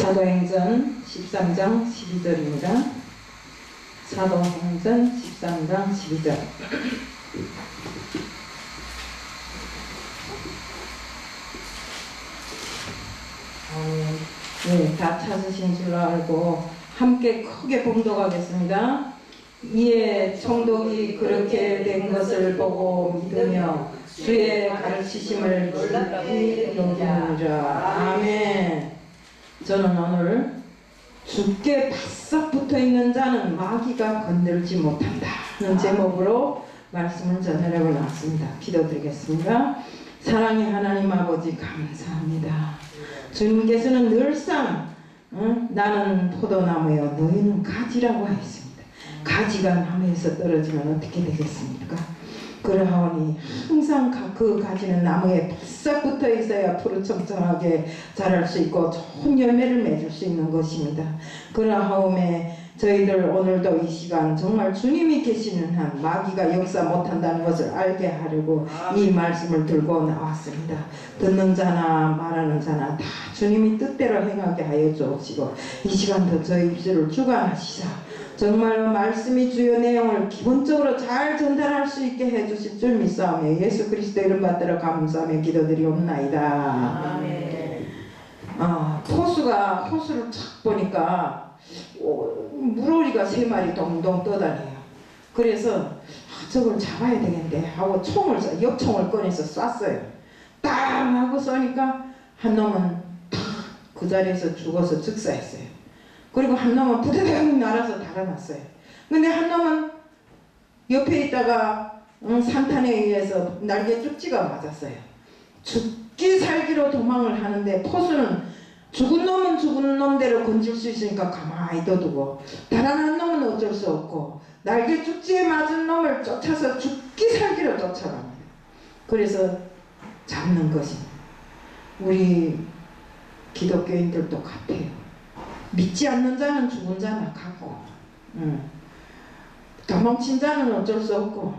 사도행전 13장 12절입니다. 사도행전 13장 12절. 네, 다 찾으신 줄 알고 함께 크게 봉독하겠습니다. 이에 총독이 그렇게 된 것을 보고 믿으며 주의 가르치심을 놀랍게 여기느니라. 아멘. 저는 오늘 죽게 바싹 붙어있는 자는 마귀가 건들지 못한다는 제목으로 말씀을 전하려고 나왔습니다. 기도드리겠습니다. 사랑의 하나님 아버지 감사합니다. 주님께서는 늘상 나는 포도나무여 너희는 가지라고 하였습니다. 가지가 나무에서 떨어지면 어떻게 되겠습니까? 그러하오니 항상 그 가지는 나무에 바싹 붙어 있어야 푸르청청하게 자랄 수 있고 좋은 열매를 맺을 수 있는 것입니다. 그러하오매 저희들 오늘도 이 시간 정말 주님이 계시는 한 마귀가 역사 못한다는 것을 알게 하려고 이 말씀을 들고 나왔습니다. 듣는 자나 말하는 자나 다 주님이 뜻대로 행하게 하여 주옵시고 이 시간도 저희 입술을 주관하시사 정말로 말씀이 주요 내용을 기본적으로 잘 전달할 수 있게 해주실 줄 믿사오며 예수 그리스도 이름 받들어 감사하며 기도드리옵나이다. 아멘. 포수를 착 보니까 물오리가 3마리 동동 떠다녀요. 그래서 저걸 잡아야 되겠는데 하고 엽총을 꺼내서 쐈어요. 땅 하고 쏘니까 한 놈은 탁 그 자리에서 죽어서 즉사했어요. 그리고 한 놈은 부드덕 날아서 달아났어요. 근데 한 놈은 옆에 있다가 산탄에 의해서 날개 쭉지가 맞았어요. 죽기 살기로 도망을 하는데 포수는 죽은 놈은 죽은 놈대로 건질 수 있으니까 가만히 둬두고 달아난 놈은 어쩔 수 없고 날개 쭉지에 맞은 놈을 쫓아서 죽기 살기로 쫓아갑니다. 그래서 잡는 것입니다. 우리 기독교인들도 같아요. 믿지 않는 자는 죽은 자나 같고 도망친 자는 어쩔 수 없고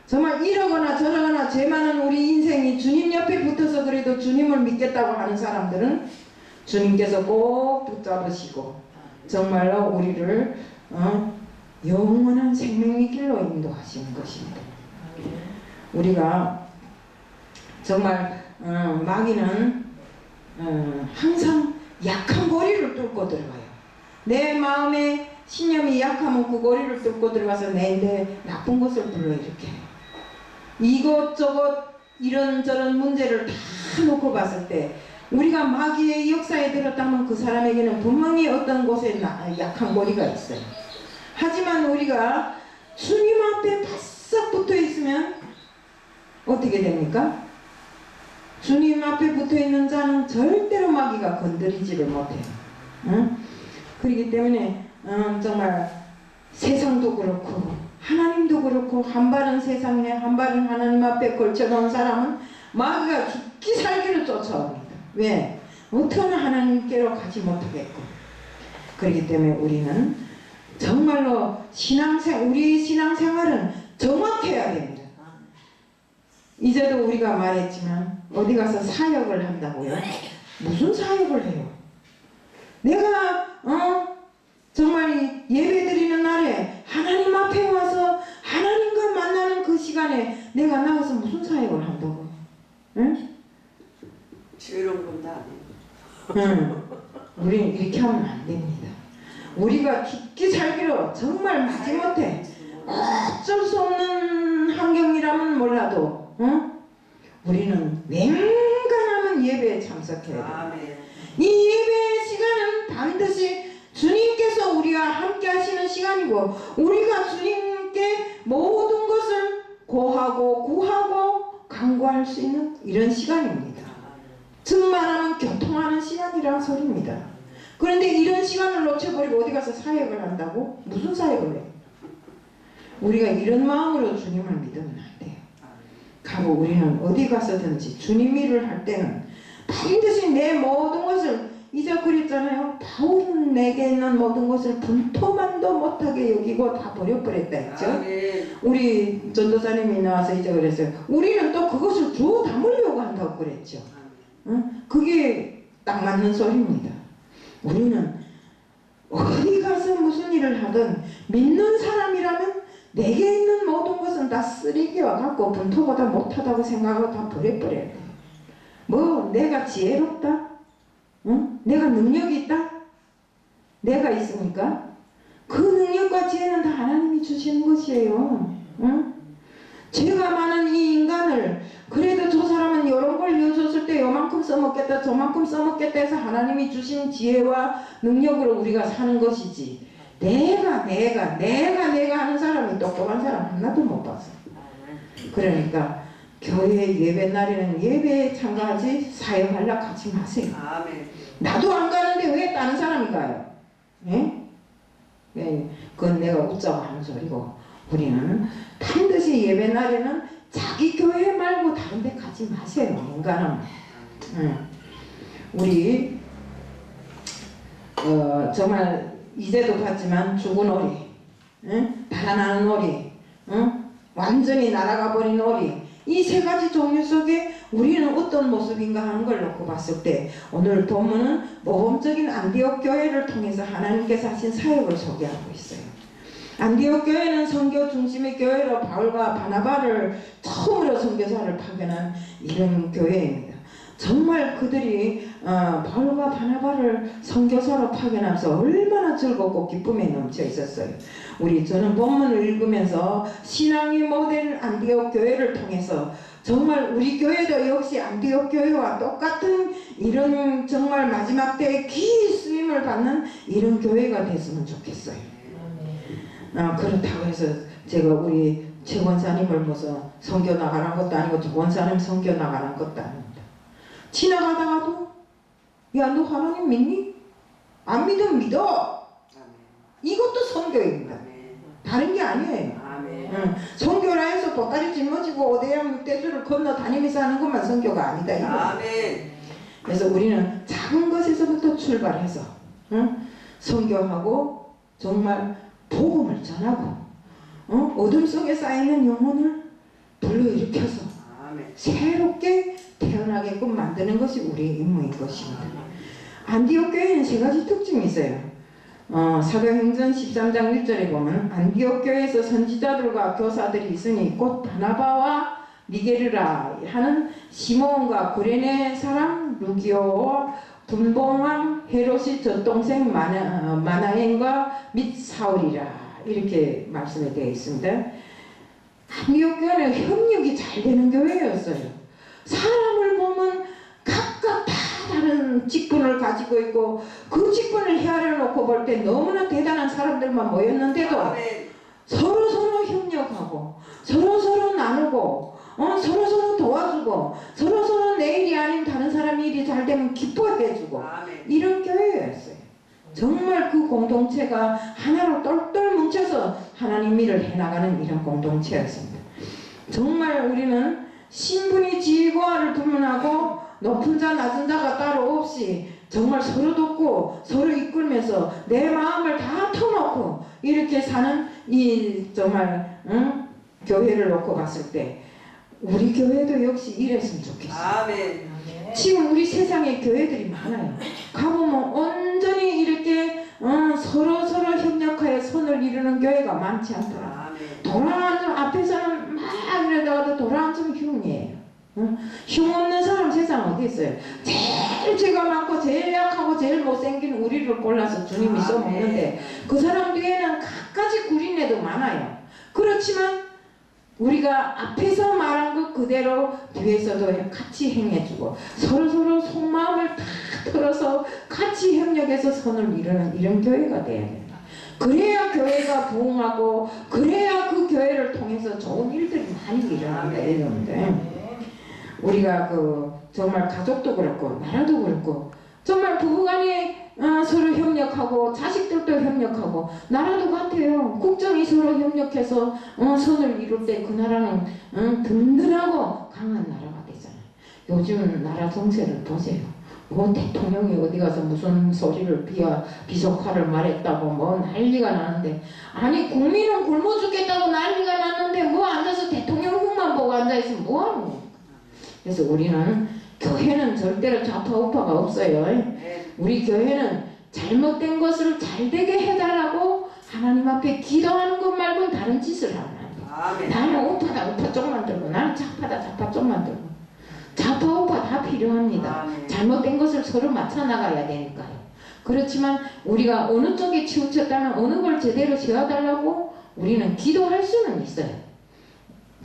정말 이러거나 저러거나 죄 많은 우리 인생이 주님 옆에 붙어서 그래도 주님을 믿겠다고 하는 사람들은 주님께서 꼭 붙잡으시고 정말로 우리를 영원한 생명의 길로 인도하시는 것입니다. 우리가 정말 마귀는 항상 약한 고리를 뚫고 들어가요. 내 마음에 신념이 약하면 그 고리를 뚫고 들어가서 내 나쁜 것을 불러일으켜요. 이것저것 이런저런 문제를 다 놓고 봤을 때 우리가 마귀의 역사에 들었다면 그 사람에게는 분명히 어떤 곳에 약한 고리가 있어요. 하지만 우리가 주님 앞에 바싹 붙어 있으면 어떻게 됩니까? 주님 앞에 붙어있는 자는 절대로 마귀가 건드리지를 못해요. 그렇기 때문에 정말 세상도 그렇고 하나님도 그렇고 한 발은 세상에 한 발은 하나님 앞에 걸쳐놓은 사람은 마귀가 죽기 살기로 쫓아옵니다. 왜? 어떻게나 하나님께로 가지 못하겠고. 그렇기 때문에 우리는 정말로 우리 신앙생활은 정확해야 됩니다. 이제도 우리가 말했지만 어디 가서 사역을 한다고요? 무슨 사역을 해요? 내가 정말 예배드리는 날에 하나님 앞에 와서 하나님과 만나는 그 시간에 내가 나가서 무슨 사역을 한다고요? 응? 지혜로운 건 다 아니에요. 우리는 이렇게 하면 안 됩니다. 우리가 죽기 살기로 정말 마지못해 어쩔 수 없는 환경이라면 몰라도 우리는 맹간하면 예배에 참석해야 돼요. 이 예배의 시간은 반드시 주님께서 우리와 함께 하시는 시간이고 우리가 주님께 모든 것을 고하고 구하고 간구할 수 있는 이런 시간입니다. 즉 말하면 교통하는 시간이라는 소리입니다. 그런데 이런 시간을 놓쳐버리고 어디 가서 사역을 한다고? 무슨 사역을 해요? 우리가 이런 마음으로 주님을 믿으면 안 돼요. 가고 우리는 어디 가서든지 주님 일을 할 때는 반드시 내 모든 것을 이제 그랬잖아요. 바울은 내게 있는 모든 것을 분토만도 못하게 여기고 다 버려버렸다 했죠. 우리 전도사님이 나와서 이제 그랬어요. 우리는 또 그것을 주워 담으려고 한다고 그랬죠. 그게 딱 맞는 소리입니다. 우리는 어디 가서 무슨 일을 하든 믿는 사람이라면 내게 있는 모든 것은 다 쓰레기와 같고 분토보다 못하다고 생각하고 다 버려버려야 돼. 뭐 내가 지혜롭다? 응? 내가 능력이 있다? 내가 있으니까 그 능력과 지혜는 다 하나님이 주시는 것이에요. 응? 죄가 많은 이 인간을 그래도 저 사람은 이런 걸 이어줬을 때 요만큼 써먹겠다 저만큼 써먹겠다 해서 하나님이 주신 지혜와 능력으로 우리가 사는 것이지, 내가 하는 사람이 똑똑한 사람 하나도 못 봤어. 그러니까 교회 예배 날에는 예배에 참가하지 사역 하지 마세요. 아멘. 나도 안 가는데 왜 다른 사람이 가요? 예? 네, 그건 내가 웃자고 하는 소리고, 우리는 반드시 예배 날에는 자기 교회 말고 다른 데 가지 마세요. 인간은. 우리 정말 이제도 봤지만 죽은 오리, 달아나는 오리, 완전히 날아가 버린 오리, 이 세 가지 종류 속에 우리는 어떤 모습인가 하는 걸 놓고 봤을 때 오늘 본문은 모범적인 안디옥 교회를 통해서 하나님께서 하신 사역을 소개하고 있어요. 안디옥 교회는 선교 중심의 교회로 바울과 바나바를 처음으로 선교사를 파견한 이런 교회입니다. 정말 그들이 바울과 바나바를 선교사로 파견하면서 얼마나 즐겁고 기쁨에 넘쳐 있었어요. 저는 본문을 읽으면서 신앙의 모델 안디옥 교회를 통해서 정말 우리 교회도 역시 안디옥 교회와 똑같은 이런 정말 마지막 때에 귀히 쓰임을 받는 이런 교회가 됐으면 좋겠어요. 그렇다고 해서 제가 우리 최 권사님을 무슨 선교 나가는 것도 아니고 조 권사님 선교 나가는 것도 아닙니다. 지나가다가도 야, 너 하나님 믿니? 안 믿으면 믿어. 이것도 선교입니다. 다른 게 아니에요. 선교라 해서 보따리 짊어지고 오대양 육대주를 건너 다니면서 하는 것만 선교가 아니다. 이거. 그래서 우리는 작은 것에서부터 출발해서 선교하고 정말 복음을 전하고 어둠 속에 쌓여있는 영혼을 불러일으켜서 새롭게 태어나게끔 만드는 것이 우리의 임무인 것입니다. 안디옥 교회는 세 가지 특징이 있어요. 사도행전 13장 1절에 보면 안디옥 교회에서 선지자들과 교사들이 있으니 곧 바나바와 니게르라 하는 시몬과 구레네 사람 루기오와 분봉왕 헤롯이 젖동생 마나엔과 및 사울이라, 이렇게 말씀이 되어 있습니다. 안디옥 교회는 협력이 잘 되는 교회였어요. 사람을 보면 각각 다 다른 직분을 가지고 있고 그 직분을 헤아려 놓고 볼 때 너무나 대단한 사람들만 모였는데도 서로 협력하고 서로 나누고 서로 도와주고 서로 내 일이 아닌 다른 사람 일이 잘 되면 기뻐해주고 이런 교회였어요. 정말 그 공동체가 하나로 똘똘 뭉쳐서 하나님 일을 해나가는 이런 공동체였습니다. 정말 우리는 신분이 지위고하를 분문하고 높은 자 낮은 자가 따로 없이 정말 서로 돕고 서로 이끌면서 내 마음을 다 터놓고 이렇게 사는 이 정말 교회를 놓고 봤을 때 우리 교회도 역시 이랬으면 좋겠어요. 지금 우리 세상에 교회들이 많아요. 가보면 온전히 이렇게 서로 협력하여 선을 이루는 교회가 많지 않더라. 돌아앉으면 앞에서는 막 이러다가도 돌아앉으면 흉이에요. 흉없는 사람 세상 어디 있어요? 제일 죄가 많고 제일 약하고 제일 못생긴 우리를 골라서 주님이 써먹는데 그 사람 뒤에는 갖가지 구린 애도 많아요. 그렇지만 우리가 앞에서 말한 것 그대로 뒤에서도 같이 행해주고 서로 속마음을 다 털어서 같이 협력해서 선을 이루는 이런 교회가 돼야 된다. 그래야 교회가 부흥하고 그래야 그 교회를 통해서 좋은 일들이 많이 일어난다. 이러는데 우리가 정말 가족도 그렇고 나라도 그렇고 정말 부부간에 서로 협력하고 자식들도 협력하고 나라도 같아요. 국정이 서로 협력해서 선을 이룰 때 그 나라는 든든하고 강한 나라가 되잖아요. 요즘 나라 정세를 보세요. 뭐 대통령이 어디 가서 무슨 소리를 비속화를 말했다고 뭐 난리가 나는데, 아니 국민은 굶어 죽겠다고 난리가 났는데 뭐 앉아서 대통령 흉만 보고 앉아있으면 뭐하는 거예요. 그래서 우리는 교회는 절대로 좌파 우파가 없어요. 우리 교회는 잘못된 것을 잘되게 해달라고 하나님 앞에 기도하는 것 말고는 다른 짓을 하면 안 돼. 아멘. 나는 우파다 우파 쪽만 들고, 나는 좌파다 좌파 쪽만 들고, 좌파 우파 다 필요합니다. 아멘. 잘못된 것을 서로 맞춰 나가야 되니까요. 그렇지만 우리가 어느 쪽에 치우쳤다면 어느 걸 제대로 세워달라고 우리는 기도할 수는 있어요.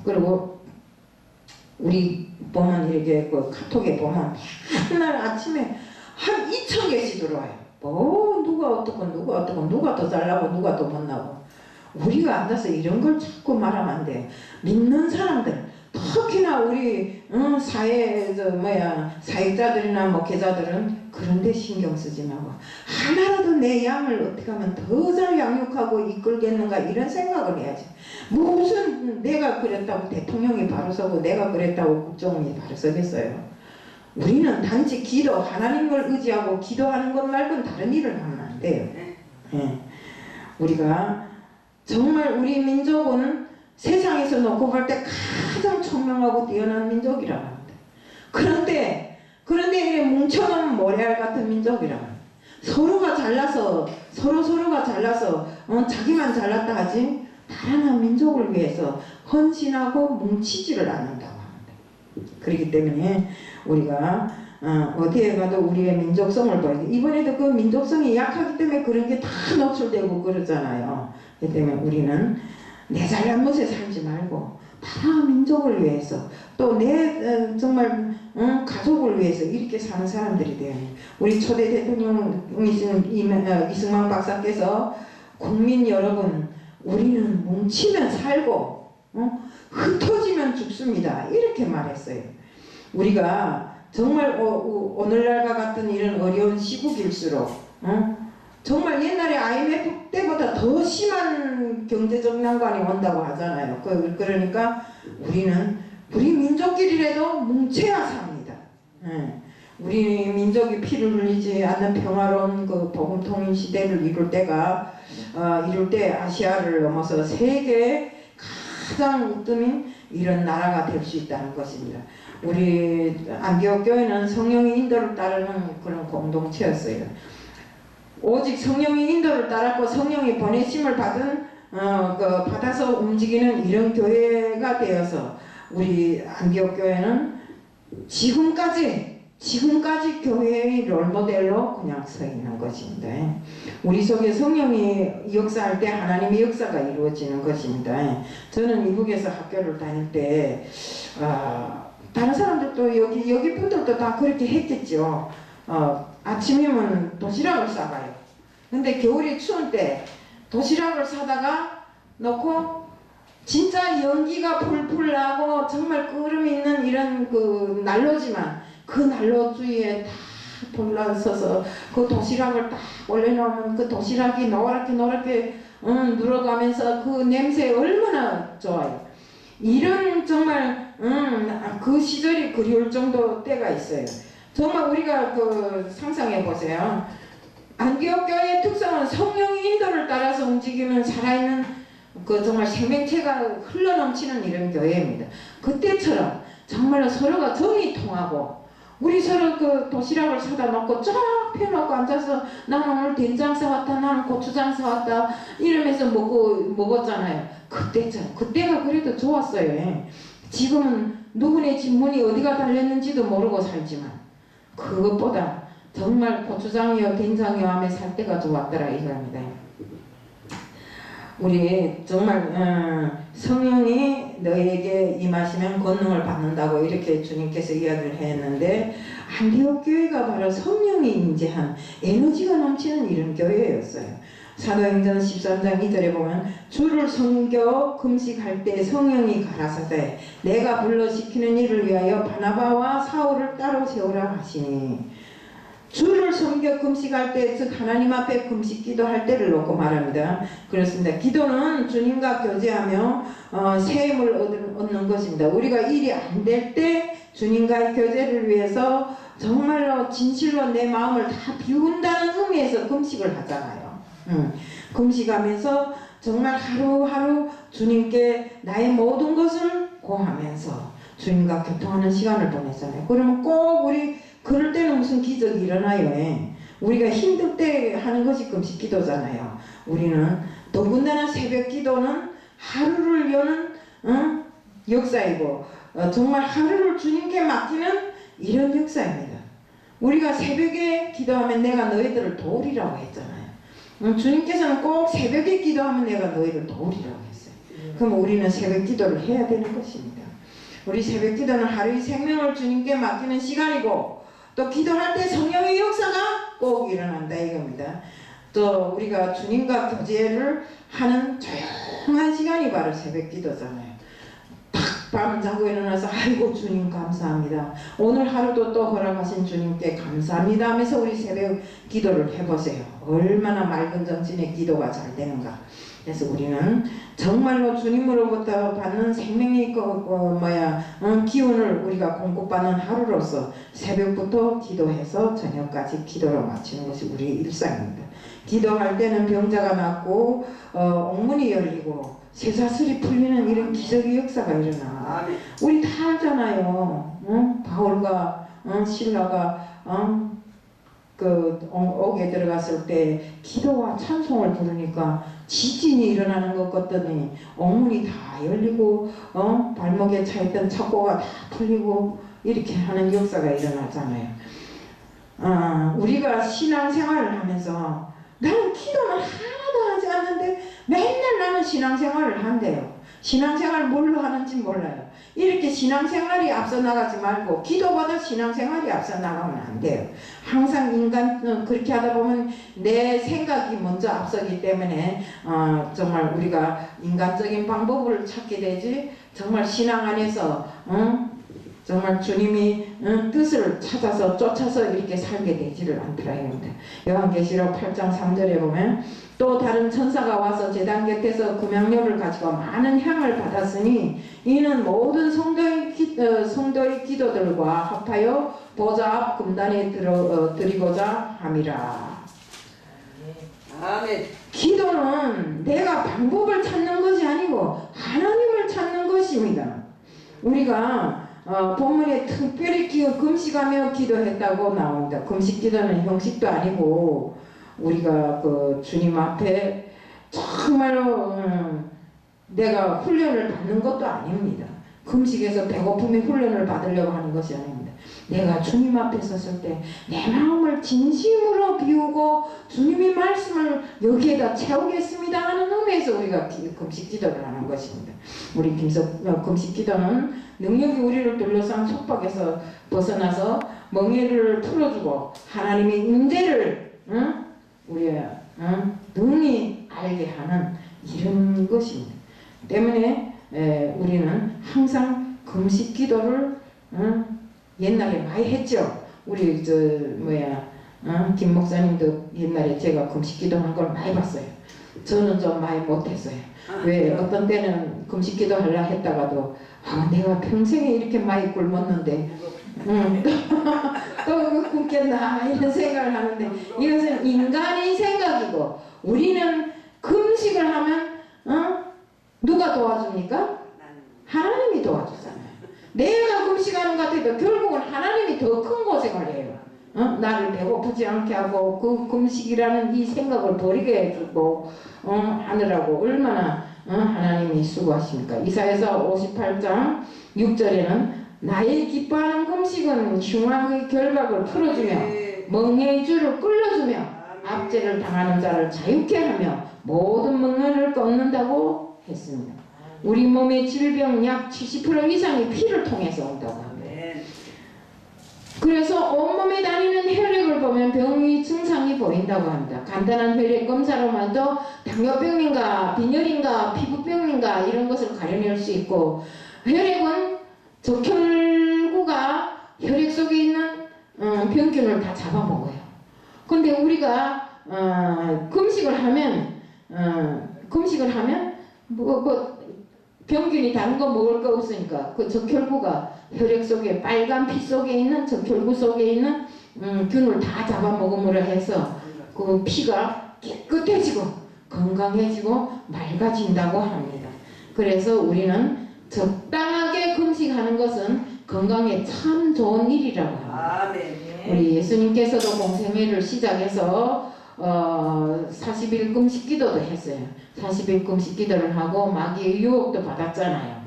그리고 우리 보면 이렇게 그 카톡에 보면 맨날 아침에 한 2,000개씩 들어와요. 뭐 누가 어떻고 누가 어떻고 누가 더 잘나고 누가 더 못나고. 우리가 앉아서 이런 걸 자꾸 말하면 안 돼요. 믿는 사람들, 특히나 우리 사회 사역자들이나 목회자들은 그런데 신경 쓰지 말고 하나라도 내 양을 어떻게 하면 더 잘 양육하고 이끌겠는가 이런 생각을 해야지. 무슨 내가 그랬다고 대통령이 바로 서고 내가 그랬다고 국정원이 바로 서겠어요. 우리는 단지 기도, 하나님을 의지하고 기도하는 것 말고는 다른 일을 하면 안 돼요. 예. 우리가 정말 우리 민족은 세상에서 놓고 볼 때 가장 총명하고 뛰어난 민족이라고 합니다. 그런데 이렇게 뭉쳐놓은 모래알 같은 민족이라고 합니다. 서로가 잘나서 서로가 잘나서 자기만 잘났다 하지 다른 민족을 위해서 헌신하고 뭉치지를 않는다고 합니다. 그렇기 때문에 우리가 어디에 가도 우리의 민족성을 보여야 돼. 이번에도 그 민족성이 약하기 때문에 그런 게 다 노출되고 그러잖아요. 그렇기 때문에 우리는 내 잘난 것에 살지 말고 나라 민족을 위해서 또 내 정말 가족을 위해서 이렇게 사는 사람들이 돼요. 우리 초대 대통령이신 이승만 박사께서 국민 여러분, 우리는 뭉치면 살고 흩어지면 죽습니다. 이렇게 말했어요. 우리가 정말 오늘날과 같은 이런 어려운 시국일수록 정말 옛날에 IMF 때보다 더 심한 경제적 난관이 온다고 하잖아요. 그러니까 우리 민족끼리라도 뭉쳐야 삽니다. 우리 민족이 피를 흘리지 않는 평화로운 그 복음 통일 시대를 이룰 때 아시아를 넘어서 세계의 가장 우뜸인 이런 나라가 될 수 있다는 것입니다. 우리 안디옥 교회는 성령의 인도를 따르는 그런 공동체였어요. 오직 성령의 인도를 따랐고 성령의 보내심을 받아서 움직이는 이런 교회가 되어서 우리 안디옥 교회는 지금까지 교회의 롤모델로 그냥 서 있는 것입니다. 우리 속에 성령이 역사할 때 하나님의 역사가 이루어지는 것입니다. 저는 미국에서 학교를 다닐 때 다른 사람들도 여기 분들도 다 그렇게 했겠죠. 아침이면 도시락을 싸가요. 근데 겨울이 추운 때 도시락을 사다가 놓고 진짜 연기가 풀풀 나고 정말 끄름이 있는 이런 그 난로지만 그 난로 주위에 다 둘러서서 그 도시락을 딱 올려놓으면 그 도시락이 노랗게 눌어가면서 그 냄새 얼마나 좋아요. 이런 정말 그 시절이 그리울 정도 때가 있어요. 정말 우리가 상상해 보세요. 안디옥 교회의 특성은 성령의 인도를 따라서 움직이면 살아있는 정말 생명체가 흘러넘치는 이런 교회입니다. 그때처럼 정말로 서로가 정이 통하고 우리 서로 그 도시락을 사다 놓고 쫙 펴놓고 앉아서 나는 오늘 된장 사왔다, 나는 고추장 사왔다 이러면서 먹었잖아요. 그때가 그래도 좋았어요. 지금은 누구네 집 문이 어디가 달렸는지도 모르고 살지만 그것보다 정말 고추장이요 된장이요 하며 살 때가 좋았더라 이겁니다. 우리 정말 성령이 너에게 임하시면 권능을 받는다고 이렇게 주님께서 이야기를 했는데 안디옥 교회가 바로 성령이 임재한 에너지가 넘치는 이런 교회였어요. 사도행전 13장 2절에 보면 주를 섬겨 금식할 때 성령이 가라사대 내가 불러 시키는 일을 위하여 바나바와 사울을 따로 세우라 하시니 주를 섬겨 금식할 때, 즉 하나님 앞에 금식 기도할 때를 놓고 말합니다. 그렇습니다. 기도는 주님과 교제하며 새 힘을 얻는 것입니다. 우리가 일이 안 될 때 주님과의 교제를 위해서 정말로 진실로 내 마음을 다 비운다는 의미에서 금식을 하잖아요. 금식하면서 정말 하루하루 주님께 나의 모든 것을 고하면서 주님과 교통하는 시간을 보내잖아요. 그러면 꼭 우리 그럴 때는 무슨 기적이 일어나요. 우리가 힘들 때 하는 것이 금식 기도잖아요. 우리는 더군다나 새벽 기도는 하루를 여는 역사이고 정말 하루를 주님께 맡기는 이런 역사입니다. 우리가 새벽에 기도하면 내가 너희들을 도우리라고 했잖아요. 주님께서는 꼭 새벽에 기도하면 내가 너희를 도우리라고 했어요. 그럼 우리는 새벽 기도를 해야 되는 것입니다. 우리 새벽 기도는 하루의 생명을 주님께 맡기는 시간이고 또 기도할 때 성령의 역사가 꼭 일어난다 이겁니다. 또 우리가 주님과 교제를 하는 조용한 시간이 바로 새벽 기도잖아요. 딱 밤 자고 일어나서 아이고 주님 감사합니다. 오늘 하루도 또 허락하신 주님께 감사합니다 하면서 우리 새벽 기도를 해보세요. 얼마나 맑은 정신의 기도가 잘 되는가. 그래서 우리는 정말로 주님으로부터 받는 생명의 기운을 우리가 공급받는 하루로서 새벽부터 기도해서 저녁까지 기도로 마치는 것이 우리의 일상입니다. 기도할 때는 병자가 낫고 옥문이 열리고 쇠사슬이 풀리는 이런 기적의 역사가 일어나. 우리 다 알잖아요. 바울과 신라가 그 옥에 들어갔을 때 기도와 찬송을 부르니까 지진이 일어나는 것 같더니 옥문이 다 열리고 발목에 차있던 척고가 다 풀리고 이렇게 하는 역사가 일어나잖아요. 우리가 신앙생활을 하면서 나는 기도는 하나도 하지 않는데 맨날 나는 신앙생활을 한대요. 신앙생활 뭘로 하는지 몰라요. 이렇게 신앙생활이 앞서 나가지 말고 기도보다 신앙생활이 앞서 나가면 안 돼요. 항상 인간 그렇게 하다 보면 내 생각이 먼저 앞서기 때문에 정말 우리가 인간적인 방법을 찾게 되지 정말 신앙 안에서 정말 주님이 뜻을 찾아서 쫓아서 이렇게 살게 되지를 않더라 이겁니다. 요한계시록 8장 3절에 보면 또 다른 천사가 와서 제단 곁에서 금향료를 가지고 많은 향을 받았으니 이는 모든 성도의 기도들과 합하여 보좌 앞 금단에 드리고자 함이라. 아멘. 기도는 내가 방법을 찾는 것이 아니고 하나님을 찾는 것입니다. 우리가 본문에 특별히 금식하며 기도했다고 나옵니다. 금식 기도는 형식도 아니고 우리가 그 주님 앞에 정말로 내가 훈련을 받는 것도 아닙니다. 금식에서 배고픔의 훈련을 받으려고 하는 것이 아닙니다. 내가 주님 앞에 섰을 때 내 마음을 진심으로 비우고 주님의 말씀을 여기에다 채우겠습니다 하는 의미에서 우리가 금식 기도를 하는 것입니다. 우리 금식 기도는 능력이 우리를 둘러싼 속박에서 벗어나서 멍에를 풀어주고 하나님의 임재를 우리가 능히 알게 하는 이런 것입니다. 때문에 우리는 항상 금식 기도를 옛날에 많이 했죠. 우리 김 목사님도 옛날에 제가 금식 기도하는 걸 많이 봤어요. 저는 좀 많이 못했어요. 왜 어떤 때는 금식 기도 하려 했다가도 내가 평생에 이렇게 많이 굶었는데 또 굶겠나 이런 생각을 하는데 이것은 인간의 생각이고 우리는 금식을 하면 누가 도와줍니까? 하나님이 도와주잖아요. 내가 금식하는 것 같아도 결국은 하나님이 더 큰 고생을 해요. 나를 배고프지 않게 하고 그 금식이라는 이 생각을 버리게 해주고 하느라고 얼마나 하나님이 수고하십니까? 이사야서 58장 6절에는 나의 기뻐하는 금식은 흉악의 결박을 풀어주며 멍에의 줄을 끌어주며 압제를 당하는 자를 자유케 하며 모든 멍에를 꺾는다고 했습니다. 우리 몸의 질병 약 70% 이상이 피를 통해서 온다고 합니다. 그래서 온몸에 다니는 혈액을 보면 병의 증상이 보인다고 합니다. 간단한 혈액 검사로만도 당뇨병인가 빈혈인가 피부병인가 이런 것을 가려낼 수 있고 혈액은 적혈구가 혈액 속에 있는 병균을 다 잡아먹어요. 근데 우리가 금식을 하면 병균이 다른 거 먹을 거 없으니까 그 적혈구가 혈액 속에 빨간 피 속에 있는 적혈구 속에 있는 균을 다 잡아먹음으로 해서 그 피가 깨끗해지고 건강해지고 맑아진다고 합니다. 그래서 우리는 적당하게 금식하는 것은 건강에 참 좋은 일이라고 합니다. 우리 예수님께서도 공생애를 시작해서 40일 금식 기도도 했어요. 40일 금식 기도를 하고 마귀의 유혹도 받았잖아요.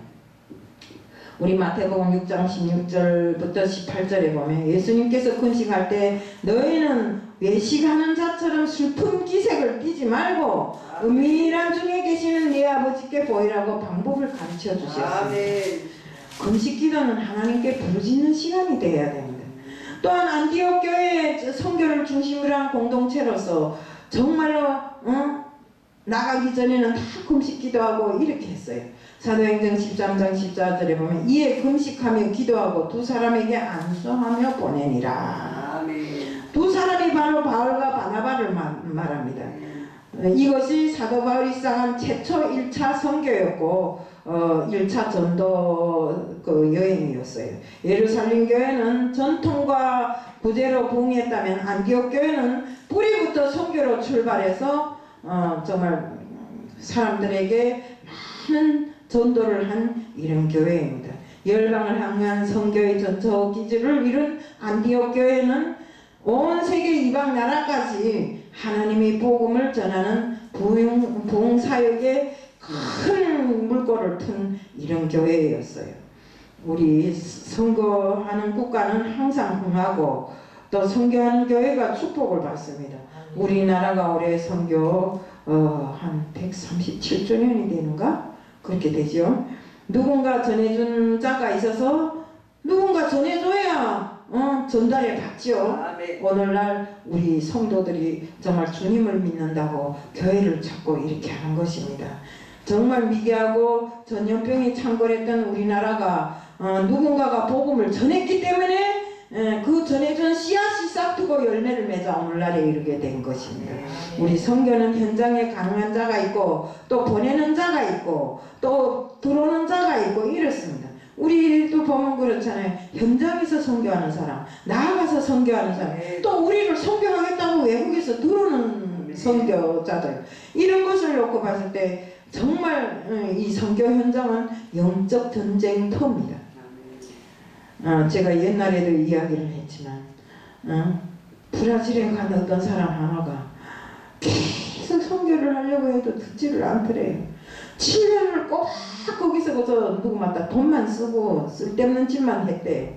우리 마태복음 6장 16절부터 18절에 보면 예수님께서 금식할 때 너희는 외식하는 자처럼 슬픈 기색을 띠지 말고 은밀한 중에 계시는 네 아버지께 보이라고 방법을 가르쳐 주셨습니다. 금식 기도는 하나님께 부르짖는 시간이 되어야 됩니다. 또한 안디옥 교회의 선교를 중심으로 한 공동체로서 정말로 나가기 전에는 다 금식 기도하고 이렇게 했어요. 사도행전 13장 14절에 보면 이에 금식하며 기도하고 두 사람에게 안수하며 보내니라. 두 사람이 바로 바울과 바나바를 말합니다. 이것이 사도 바울이 시작한 최초 1차 선교였고 1차 전도 여행이었어요. 예루살렘 교회는 전통과 구제로 부응했다면 안디옥 교회는 뿌리부터 선교로 출발해서 정말 사람들에게 많은 전도를 한 이런 교회입니다. 열방을 향한 선교의 전초 기지를 이룬 안디옥 교회는 온 세계 이방 나라까지 하나님의 복음을 전하는 부흥 사역에 큰 물꼬를 튼 이런 교회였어요. 우리 선교하는 국가는 항상 흥하고 또 선교하는 교회가 축복을 받습니다. 우리나라가 올해 선교 한 137주년이 되는가? 그렇게 되죠. 누군가 전해준 자가 있어서 누군가 전해줘야 전달해 받죠. 오늘날 우리 성도들이 정말 주님을 믿는다고 교회를 찾고 이렇게 하는 것입니다. 정말 미개하고 전염병이 창궐했던 우리나라가 누군가가 복음을 전했기 때문에 그 전해준 씨앗이 싹트고 열매를 맺어 오늘날에 이르게 된 것입니다. 우리 선교는 현장에 가능한 자가 있고 또 보내는 자가 있고 또 들어오는 자가 있고 이렇습니다. 우리도 보면 그렇잖아요. 현장에서 선교하는 사람, 나아가서 선교하는 사람, 또 우리를 선교하겠다고 외국에서 들어오는 선교자들, 이런 것을 놓고 봤을 때 정말 이 선교 현장은 영적 전쟁터입니다. 제가 옛날에도 이야기를 했지만 브라질에 간 어떤 사람 하나가 계속 선교를 하려고 해도 듣지를 않더래요. 7년을 꼭 거기서 누구마다 돈만 쓰고 쓸데없는 짓만 했대요.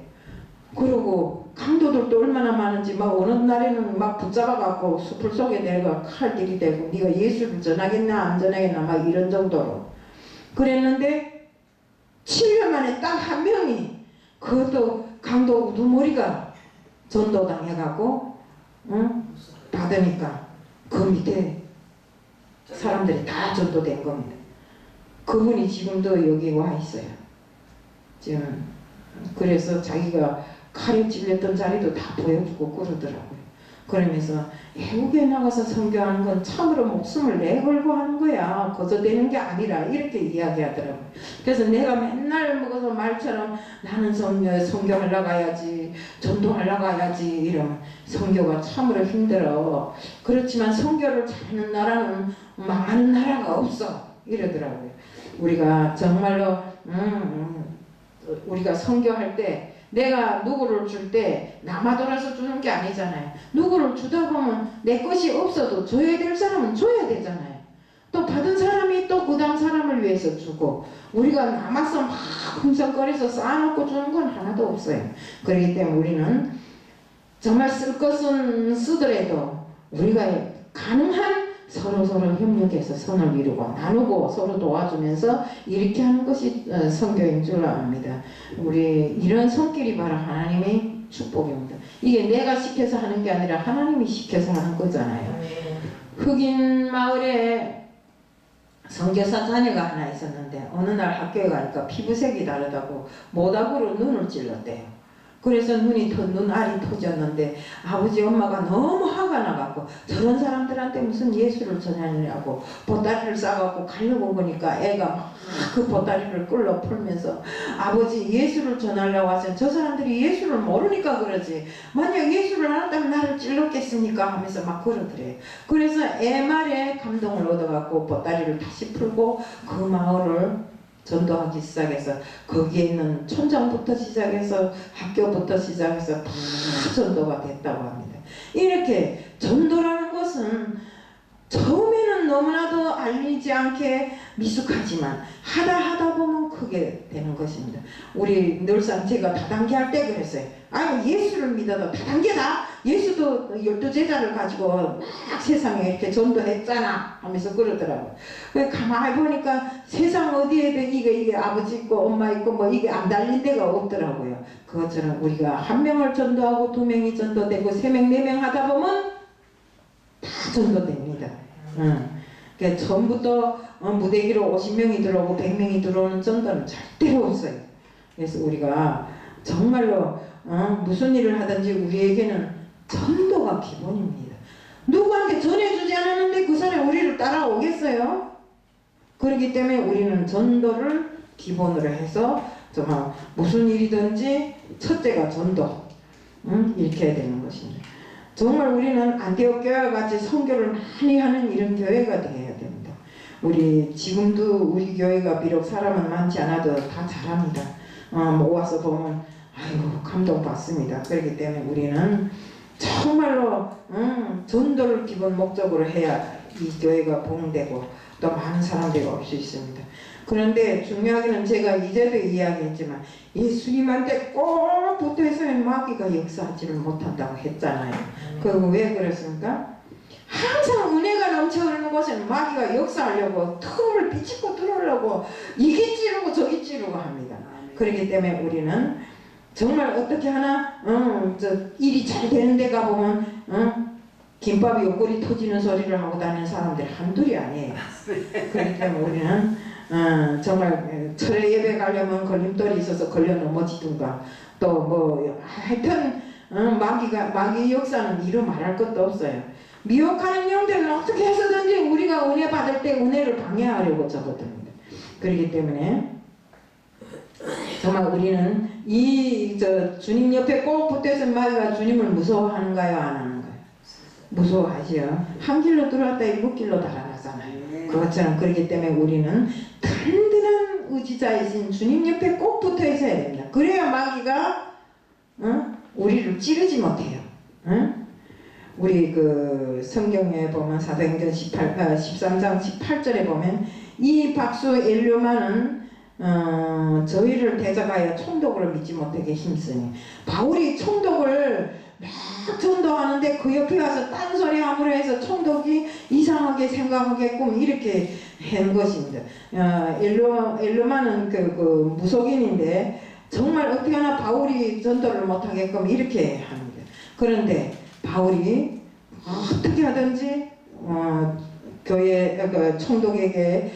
그리고 강도들도 얼마나 많은지 막 어느 날에는 막 붙잡아갖고 숲을 속에 내가 칼들이 대고 네가 예수를 전하겠나 안 전하겠나 막 이런 정도로 그랬는데 7년 만에 딱 한 명이 그것도 강도 우두머리가 전도당해가고 받으니까 그 밑에 사람들이 다 전도된 겁니다. 그분이 지금도 여기 와 있어요. 지금 그래서 자기가 칼에 찔렸던 자리도 다 보여주고 그러더라고요. 그러면서 외국에 나가서 선교하는 건 참으로 목숨을 내걸고 하는 거야. 거저되는 게 아니라 이렇게 이야기하더라고요. 그래서 내가 맨날 먹어서 말처럼 나는 선교하러 가야지, 전도하러 가야지 이러면 선교가 참으로 힘들어. 그렇지만 선교를 잘하는 나라는 망하는 나라가 없어 이러더라고요. 우리가 정말로 우리가 선교할 때 내가 누구를 줄 때 남아 돌아서 주는 게 아니잖아요. 누구를 주다 보면 내 것이 없어도 줘야 될 사람은 줘야 되잖아요. 또 받은 사람이 또 그 다음 사람을 위해서 주고 우리가 남아서 막 흥성거려서 쌓아놓고 주는 건 하나도 없어요. 그렇기 때문에 우리는 정말 쓸 것은 쓰더라도 우리가 가능한 서로서로 협력해서 선을 이루고 나누고 서로 도와주면서 이렇게 하는 것이 선교인 줄 압니다. 우리 이런 손길이 바로 하나님의 축복입니다. 이게 내가 시켜서 하는 게 아니라 하나님이 시켜서 하는 거잖아요. 흑인 마을에 선교사 자녀가 하나 있었는데 어느 날 학교에 가니까 피부색이 다르다고 모닥으로 눈을 찔렀대요. 그래서 눈알이 터졌는데 아버지 엄마가 너무 화가 나갖고 저런 사람들한테 무슨 예수를 전하느냐고 보따리를 싸갖고 가려고 보니까 애가 막 그 보따리를 끌러 풀면서 아버지 예수를 전하려고 하세요. 저 사람들이 예수를 모르니까 그러지 만약 예수를 알았다면 나를 찔렀겠습니까 하면서 막 그러더래요. 그래서 애 말에 감동을 얻어갖고 보따리를 다시 풀고 그 마을을 전도하기 시작해서 거기에 있는 촌장부터 시작해서 학교부터 시작해서 다 전도가 됐다고 합니다. 이렇게 전도라는 것은 처음에는 너무나도 알리지 않게 미숙하지만 하다 보면 크게 되는 것입니다. 우리 늘상 제가 다단계 할 때 그랬어요. 아니 예수를 믿어도 다단계다. 예수도 12제자를 가지고 막 세상에 이렇게 전도했잖아 하면서 그러더라고요. 가만히 보니까 세상 어디에든 이게 아버지 있고 엄마 있고 뭐 이게 안 달린 데가 없더라고요. 그것처럼 우리가 한 명을 전도하고 두 명이 전도되고 세 명, 네 명 하다 보면 다 전도됩니다. 그러니까 처음부터 무대기로 50명이 들어오고 100명이 들어오는 전도는 절대로 없어요. 그래서 우리가 정말로 무슨 일을 하든지 우리에게는 전도가 기본입니다. 누구한테 전해주지 않았는데 그 사람이 우리를 따라오겠어요? 그렇기 때문에 우리는 전도를 기본으로 해서 정말 무슨 일이든지 첫째가 전도 이렇게 해야 되는 것입니다. 정말 우리는 안디옥 교회와 같이 선교를 많이 하는 이런 교회가 되어야 됩니다. 우리 지금도 우리 교회가 비록 사람은 많지 않아도 다 잘합니다. 모아서 보면 아이고 감동받습니다. 그렇기 때문에 우리는 정말로 전도를 기본 목적으로 해야 이 교회가 부흥되고 또 많은 사람들이 올 수 있습니다. 그런데 중요하게는 제가 이제도 이야기했지만 예수님한테 꼭 붙어있으면 마귀가 역사하지를 못한다고 했잖아요. 그리고 왜 그랬습니까? 항상 은혜가 넘쳐흐르는 곳에는 마귀가 역사하려고 틈을 비집고 들어오려고 이게 찌르고 저기 찌르고 합니다. 그렇기 때문에 우리는 정말 어떻게 하나 일이 잘 되는 데 가보면 김밥이 옆구리 터지는 소리를 하고 다니는 사람들이 한둘이 아니에요. 그렇기 때문에 우리는 정말 철회 예배 가려면 걸림돌이 있어서 걸려 넘어지든가 또 뭐 하여튼 마귀 역사는 이루 말할 것도 없어요. 미혹하는 영들은 어떻게 해서든지 우리가 은혜 받을 때 은혜를 방해하려고 저거듭니다. 그렇기 때문에 정말 우리는 주님 옆에 꼭 붙어서 마귀가 주님을 무서워하는가요? 안 하는가요? 무서워하지요. 한 길로 들어왔다 일곱 길로 달아나잖아요. 그것처럼 그렇기 때문에 우리는 든든한 의지자이신 주님 옆에 꼭 붙어 있어야 됩니다. 그래야 마귀가 우리를 찌르지 못해요. 우리 그 성경에 보면 사도행전 13장 18절에 보면 이 박수 엘류마는 저희를 대적하여 총독을 믿지 못하게 힘쓰니 바울이 총독을 막 전도하는데 그 옆에 와서 딴소리 함으로 해서 총독이 이상하게 생각하게끔 이렇게 한 것입니다. 엘루마는 그 무속인인데 정말 어떻게 하나 바울이 전도를 못하게끔 이렇게 합니다. 그런데 바울이 어떻게 하든지 교회 총독에게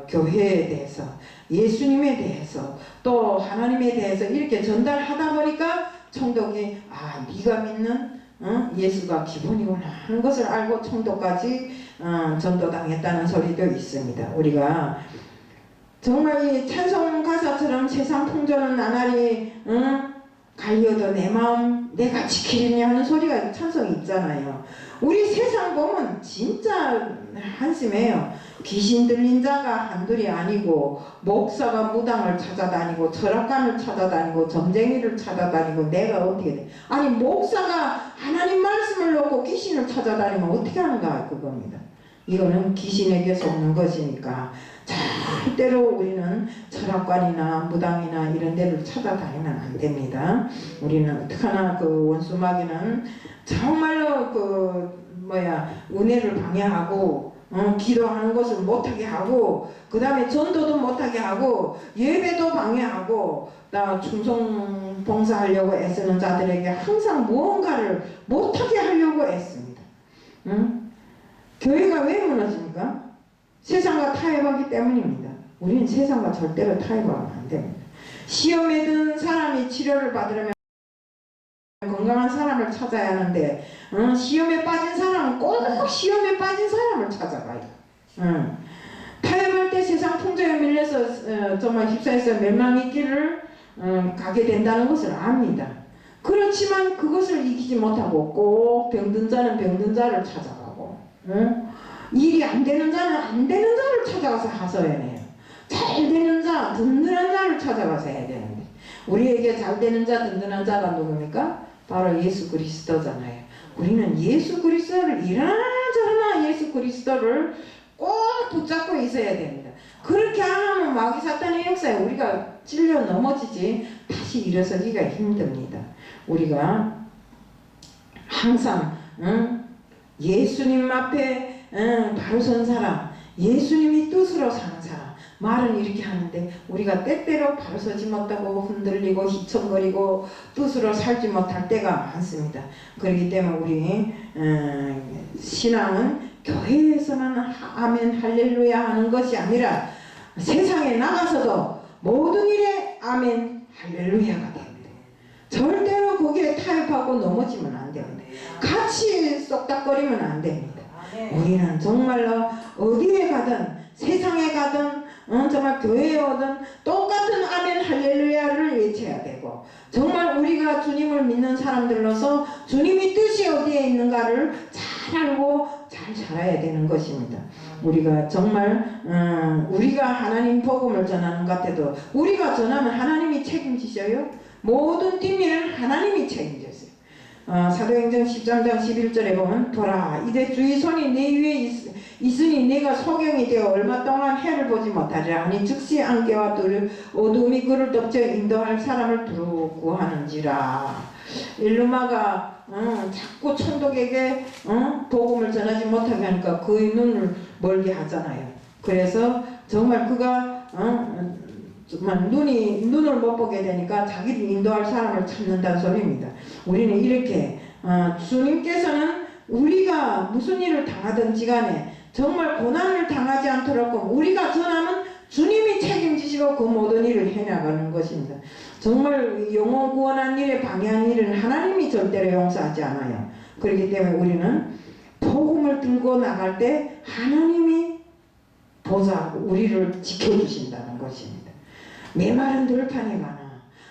교회에 대해서 예수님에 대해서 또 하나님에 대해서 이렇게 전달하다 보니까 총독이 네가 믿는 예수가 기본이구나 하는 것을 알고 총독까지 전도당했다는 소리도 있습니다. 우리가 정말 이 찬송 가사처럼 세상 풍조는 나날이 갈려도 내 마음 내가 지키리니 하는 소리가 찬송이 있잖아요. 우리 세상 보면 진짜 한심해요. 귀신 들린 자가 한둘이 아니고 목사가 무당을 찾아다니고 철학관을 찾아다니고 점쟁이를 찾아다니고 내가 어떻게 돼? 아니 목사가 하나님 말씀을 놓고 귀신을 찾아다니면 어떻게 하는가 그겁니다. 이거는 귀신에게 속는 것이니까 절대로 우리는 철학관이나 무당이나 이런 데를 찾아다니면 안 됩니다. 우리는 어떡하나 그 원수마귀는 정말로 은혜를 방해하고 기도하는 것을 못하게 하고 그 다음에 전도도 못하게 하고 예배도 방해하고 충성 봉사하려고 애쓰는 자들에게 항상 무언가를 못하게 하려고 애씁니다. 교회가 왜 무너집니까? 세상과 타협하기 때문입니다. 우리는 세상과 절대로 타협하면 안 됩니다. 시험에 든 사람이 치료를 받으려면 건강한 사람을 찾아야 하는데 시험에 빠진 사람은 꼭 시험에 빠진 사람을 찾아가요. 타협할 때 세상 풍조에 밀려서 정말 휩싸여서 멸망의 길을 가게 된다는 것을 압니다. 그렇지만 그것을 이기지 못하고 꼭 병든 자는 병든 자를 찾아가고 일이 안 되는 자는 안 되는 자를 찾아가서 하소연해요. 잘 되는 자, 든든한 자를 찾아가서 해야 되는데 우리에게 잘 되는 자, 든든한 자가 누굽니까? 바로 예수 그리스도잖아요. 우리는 예수 그리스도를 이러나 예수 그리스도를 꼭 붙잡고 있어야 됩니다. 그렇게 안 하면 마귀 사탄의 역사에 우리가 찔려 넘어지지 다시 일어서기가 힘듭니다. 우리가 항상 예수님 앞에 바로 선 사람, 예수님이 뜻으로 사는 사람, 말은 이렇게 하는데 우리가 때때로 바로 서지 못하고 흔들리고 휘청거리고 뜻으로 살지 못할 때가 많습니다. 그렇기 때문에 우리 신앙은 교회에서만 아멘 할렐루야 하는 것이 아니라 세상에 나가서도 모든 일에 아멘 할렐루야가 됩니다. 절대로 거기에 타협하고 넘어지면 안 됩니다. 같이 쏙닥거리면 안 됩니다. 우리는 정말로 어디에 가든 세상에 가든 정말 교회에 오든 똑같은 아멘 할렐루야를 외쳐야 되고 정말 우리가 주님을 믿는 사람들로서 주님의 뜻이 어디에 있는가를 잘 알고 잘 살아야 되는 것입니다. 우리가 정말 우리가 하나님 복음을 전하는 것 같아도 우리가 전하면 하나님이 책임지셔요. 모든 뒷일은 하나님이 책임졌어요. 사도행전 13장 11절에 보면 보라 이제 주의 손이 내 위에 있으니 내가 소경이 되어 얼마 동안 해를 보지 못하리라 하니 즉시 안개와 어둠이 그를 덮쳐 인도할 사람을 두루 구하는지라. 일루마가 자꾸 천독에게 복음을 전하지 못하게 하니까 그의 눈을 멀게 하잖아요. 그래서 정말 그가 정말 눈을 못 보게 되니까 자기를 인도할 사람을 찾는다는 소리입니다. 우리는 이렇게 주님께서는 우리가 무슨 일을 당하든지 간에 정말 고난을 당하지 않도록 우리가 전하면 주님이 책임지시고 그 모든 일을 해나가는 것입니다. 정말 영혼 구원한 일에 방해한 일은 하나님이 절대로 용서하지 않아요. 그렇기 때문에 우리는 복음을 들고 나갈 때 하나님이 보좌하고 우리를 지켜주신다는 것입니다. 메마른 들판에 가나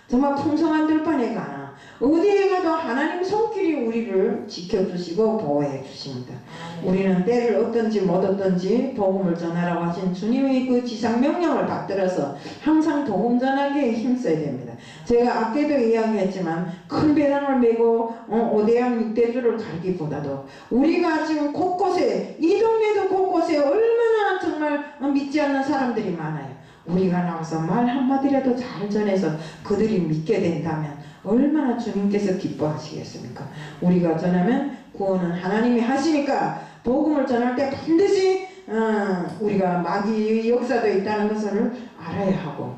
정말 풍성한 들판에 가나 어디에 가도 하나님 손길이 우리를 지켜주시고 보호해 주십니다. 우리는 때를 얻든지 못 얻든지 복음을 전하라고 하신 주님의 그 지상 명령을 받들어서 항상 복음 전하기에 힘써야 됩니다. 제가 앞에도 이야기했지만 큰 배낭을 메고 오대양 육대주를 갈기보다도 우리가 지금 곳곳에 이 동네도 곳곳에 얼마나 정말 믿지 않는 사람들이 많아요. 우리가 나와서 말 한마디라도 잘 전해서 그들이 믿게 된다면 얼마나 주님께서 기뻐하시겠습니까? 우리가 전하면 구원은 하나님이 하시니까 복음을 전할 때 반드시 우리가 마귀의 역사도 있다는 것을 알아야 하고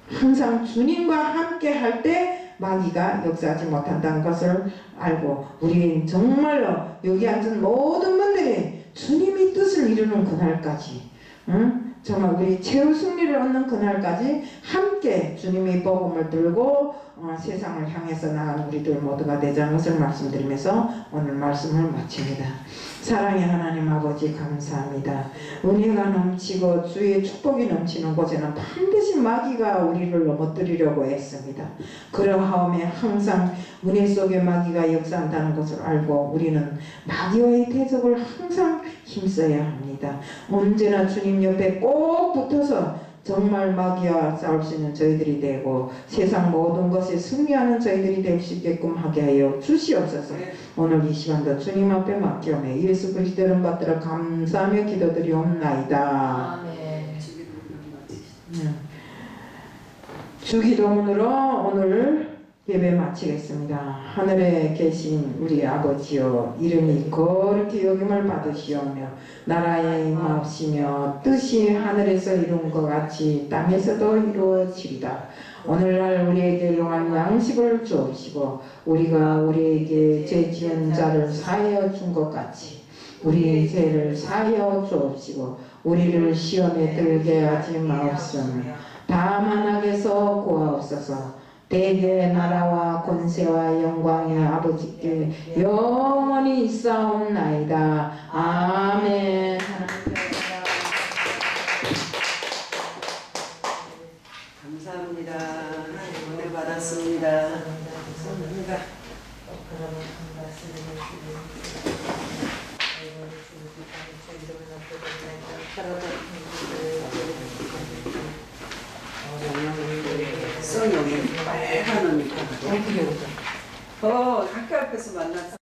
항상 주님과 함께 할 때 마귀가 역사하지 못한다는 것을 알고 우리 정말로 여기 앉은 모든 분들이 주님의 뜻을 이루는 그날까지 정말 우리 최후 승리를 얻는 그날까지 함께 주님의 복음을 들고 세상을 향해서 나가는 우리들 모두가 되자는 것을 말씀드리면서 오늘 말씀을 마칩니다. 사랑의 하나님 아버지 감사합니다. 은혜가 넘치고 주의 축복이 넘치는 곳에는 반드시 마귀가 우리를 넘어뜨리려고 했습니다. 그러하오매 항상 은혜 속에 마귀가 역사한다는 것을 알고 우리는 마귀와의 대적을 항상 힘써야 합니다. 언제나 주님 옆에 꼭 붙어서 정말 마귀와 싸울 수 있는 저희들이 되고 세상 모든 것에 승리하는 저희들이 될 수 있게끔 하게 하여 주시옵소서. 오늘 이 시간도 주님 앞에 맡겨매 예수 그리스도 이름 받들어 감사하며 기도드리옵나이다. 아멘. 주기도문으로 오늘 예배 마치겠습니다. 하늘에 계신 우리 아버지여 이름이 거룩히 여김을 받으시오며 나라의 임하옵시며 뜻이 하늘에서 이룬 것 같이 땅에서도 이루어지리다. 오늘날 우리에게 용할 양식을 주옵시고 우리가 우리에게 죄 지은 자를 사하여 준 것 같이 우리의 죄를 사하여 주옵시고 우리를 시험에 들게 하지 마옵소며 다만 악에서 구하옵소서. 대개 나라와 권세와 영광의 아버지께 영원히 있사옵나이다. 아멘. 감사합니다. 은혜 받았습니다. 감사합니다. 살아도 대단하니까. 어떻게 오죠? 학교 앞에서 만났어.